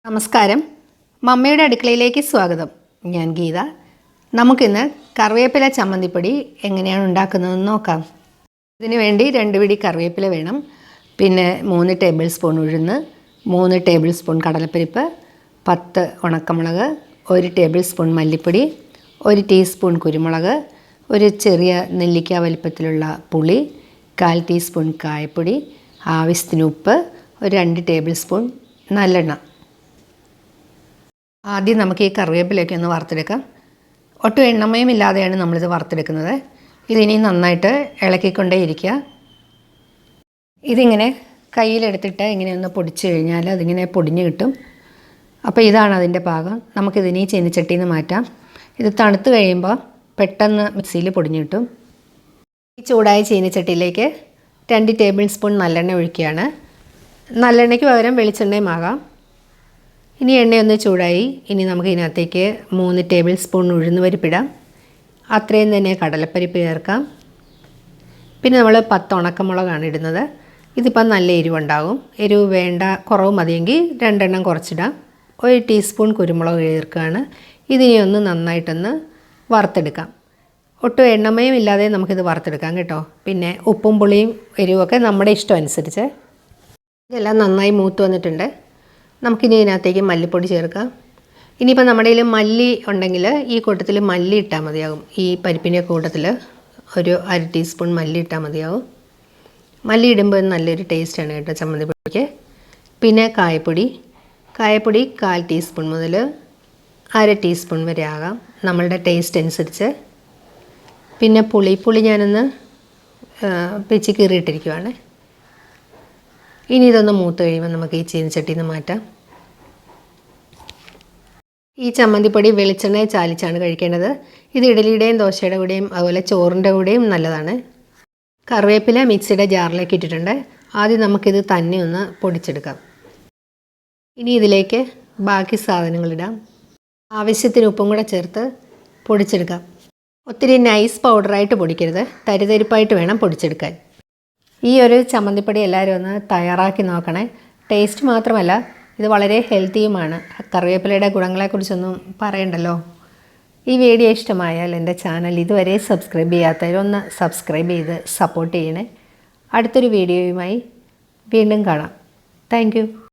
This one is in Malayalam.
നമസ്കാരം, മമ്മയുടെ അടുക്കളയിലേക്ക് സ്വാഗതം. ഞാൻ ഗീത. നമുക്കിന്ന് കറിവേപ്പില ചമ്മന്തിപ്പൊടി എങ്ങനെയാണ് ഉണ്ടാക്കുന്നതെന്ന് നോക്കാം. ഇതിനു വേണ്ടി 2 പിടി കറിവേപ്പില വേണം. പിന്നെ 3 ടേബിൾ സ്പൂൺ ഉഴുന്ന്, 3 ടേബിൾ സ്പൂൺ കടലപ്പരിപ്പ്, 10 ഉണക്കമുളക്, 1 ടേബിൾ സ്പൂൺ മല്ലിപ്പൊടി, 1 ടീസ്പൂൺ കുരുമുളക്, ഒരു ചെറിയ നെല്ലിക്ക വലിപ്പത്തിലുള്ള പുളി, 1/4 ടീസ്പൂൺ കായപ്പൊടി, ആവശ്യത്തിന് ഉപ്പ്, ഒരു 2 ടേബിൾ സ്പൂൺ നല്ലെണ്ണ. ആദ്യം നമുക്ക് ഈ കറിവേപ്പിലയൊക്കെ ഒന്ന് വറുത്തെടുക്കാം. ഒട്ടും എണ്ണമയം ഇല്ലാതെയാണ് നമ്മളിത് വറുത്തെടുക്കുന്നത്. ഇതിനി നന്നായിട്ട് ഇളക്കിക്കൊണ്ടേ ഇരിക്കുക. ഇതിങ്ങനെ കയ്യിലെടുത്തിട്ട് ഇങ്ങനെ ഒന്ന് പൊടിച്ച് കഴിഞ്ഞാൽ അതിങ്ങനെ പൊടിഞ്ഞ് കിട്ടും. അപ്പോൾ ഇതാണ് അതിൻ്റെ പാകം. നമുക്കിതിനി ചീനിച്ചട്ടിയിൽ നിന്ന് മാറ്റാം. ഇത് തണുത്ത് കഴിയുമ്പോൾ പെട്ടെന്ന് മിക്സിയിൽ പൊടിഞ്ഞ് കിട്ടും. ഈ ചൂടായ ചീനിച്ചട്ടിയിലേക്ക് 2 ടേബിൾ സ്പൂൺ നല്ലെണ്ണ ഒഴിക്കുകയാണ്. നല്ലെണ്ണയ്ക്ക് പകരം വെളിച്ചെണ്ണയും ആകാം. ഇനി എണ്ണയൊന്ന് ചൂടായി. ഇനി നമുക്ക് ഇതിനകത്തേക്ക് 3 ടേബിൾ സ്പൂൺ ഉഴുന്ന് പരിപ്പിടാം. അത്രയും തന്നെ കടലപ്പരിപ്പ് ചേർക്കാം. പിന്നെ നമ്മൾ 10 ഉണക്കമുളകാണ് ഇടുന്നത്. ഇതിപ്പം നല്ല എരിവുണ്ടാകും. എരിവ് വേണ്ട, കുറവ് മതിയെങ്കിൽ 2 എണ്ണം കുറച്ചിടാം. 1 ടീസ്പൂൺ കുരുമുളക് ചേർക്കുകയാണ്. ഇതിനെ ഒന്ന് നന്നായിട്ടൊന്ന് വറുത്തെടുക്കാം. ഒട്ടും എണ്ണമയം ഇല്ലാതെ നമുക്കിത് വറുത്തെടുക്കാം കേട്ടോ. പിന്നെ ഉപ്പും പുളിയും എരിവൊക്കെ നമ്മുടെ ഇഷ്ടം അനുസരിച്ച്. ഇതെല്ലാം നന്നായി മൂത്ത് വന്നിട്ടുണ്ട്. നമുക്കിനി ഇതിനകത്തേക്ക് മല്ലിപ്പൊടി ചേർക്കാം. ഇനിയിപ്പോൾ നമ്മുടെ കയ്യിൽ മല്ലി ഉണ്ടെങ്കിൽ ഈ കൂട്ടത്തിൽ മല്ലി ഇട്ടാൽ മതിയാകും. ഈ പരിപ്പിൻ്റെ കൂട്ടത്തിൽ ഒരു 1/2 ടീസ്പൂൺ മല്ലി ഇട്ടാൽ മതിയാകും. മല്ലി ഇടുമ്പോൾ നല്ലൊരു ടേസ്റ്റാണ് കേട്ടോ ചമ്മന്തിപ്പൊടിക്ക്. പിന്നെ കായപ്പൊടി 1/4 ടീസ്പൂൺ മുതൽ 1/2 ടീസ്പൂൺ വരെ ആകാം, നമ്മളുടെ ടേസ്റ്റ് അനുസരിച്ച്. പിന്നെ പുളി ഞാനൊന്ന് പിച്ചി കീറിയിട്ടിരിക്കുവാണ്. ഇനി ഇതൊന്ന് മൂത്ത് കഴിയുമ്പോൾ നമുക്ക് ഈ ചീനിച്ചട്ടിയിൽ നിന്ന് മാറ്റാം. ഈ ചമ്മന്തിപ്പൊടി വെളിച്ചെണ്ണയെ ചാലിച്ചാണ് കഴിക്കേണ്ടത്. ഇത് ഇഡലിയുടെയും ദോശയുടെ കൂടെയും അതുപോലെ ചോറിൻ്റെ കൂടെയും നല്ലതാണ്. കറിവേപ്പില മിക്സിയുടെ ജാറിലേക്ക് ഇട്ടിട്ടുണ്ട്. ആദ്യം നമുക്കിത് തന്നെ ഒന്ന് പൊടിച്ചെടുക്കാം. ഇനി ഇതിലേക്ക് ബാക്കി സാധനങ്ങളിടാം. ആവശ്യത്തിന് ഉപ്പും കൂടെ ചേർത്ത് പൊടിച്ചെടുക്കാം. ഒത്തിരി നൈസ് പൗഡറായിട്ട് പൊടിക്കരുത്, തരിതരിപ്പായിട്ട് വേണം പൊടിച്ചെടുക്കാൻ. ഈ ഒരു ചമ്മന്തിപ്പൊടി എല്ലാവരും ഒന്ന് തയ്യാറാക്കി നോക്കണേ. ടേസ്റ്റ് മാത്രമല്ല, ഇത് വളരെ ഹെൽത്തിയുമാണ്. കറിവേപ്പിലയുടെ ഗുണങ്ങളെക്കുറിച്ചൊന്നും പറയണ്ടല്ലോ. ഈ വീഡിയോ ഇഷ്ടമായാൽ എൻ്റെ ചാനൽ ഇതുവരെ സബ്സ്ക്രൈബ് ചെയ്യാത്തവരൊന്ന് സബ്സ്ക്രൈബ് ചെയ്ത് സപ്പോർട്ട് ചെയ്യണേ. അടുത്തൊരു വീഡിയോയുമായി വീണ്ടും കാണാം. Thank you.